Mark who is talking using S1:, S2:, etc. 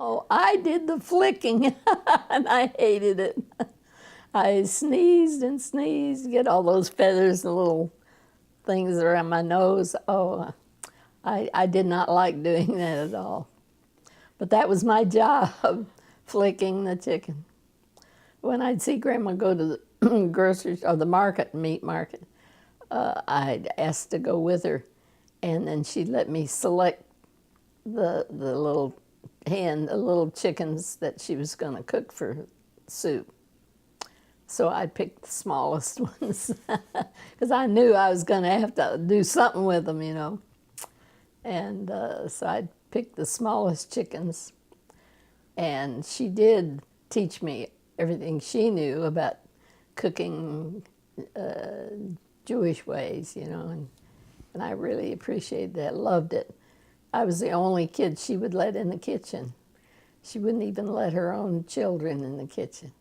S1: Oh, I did the flicking, and I hated it. I sneezed and sneezed, get all those feathers and little things around my nose. Oh, I did not like doing that at all. But that was my job, flicking the chicken. When I'd see Grandma go to the grocery or the market, meat market, I'd ask to go with her, and then she'd let me select the little the little chickens that she was going to cook for soup. So I picked the smallest ones because I knew I was going to have to do something with them, you know. And so I picked the smallest chickens, and she did teach me everything she knew about cooking Jewish ways, you know, and I really appreciated that, loved it. I was the only kid she would let in the kitchen. She wouldn't even let her own children in the kitchen.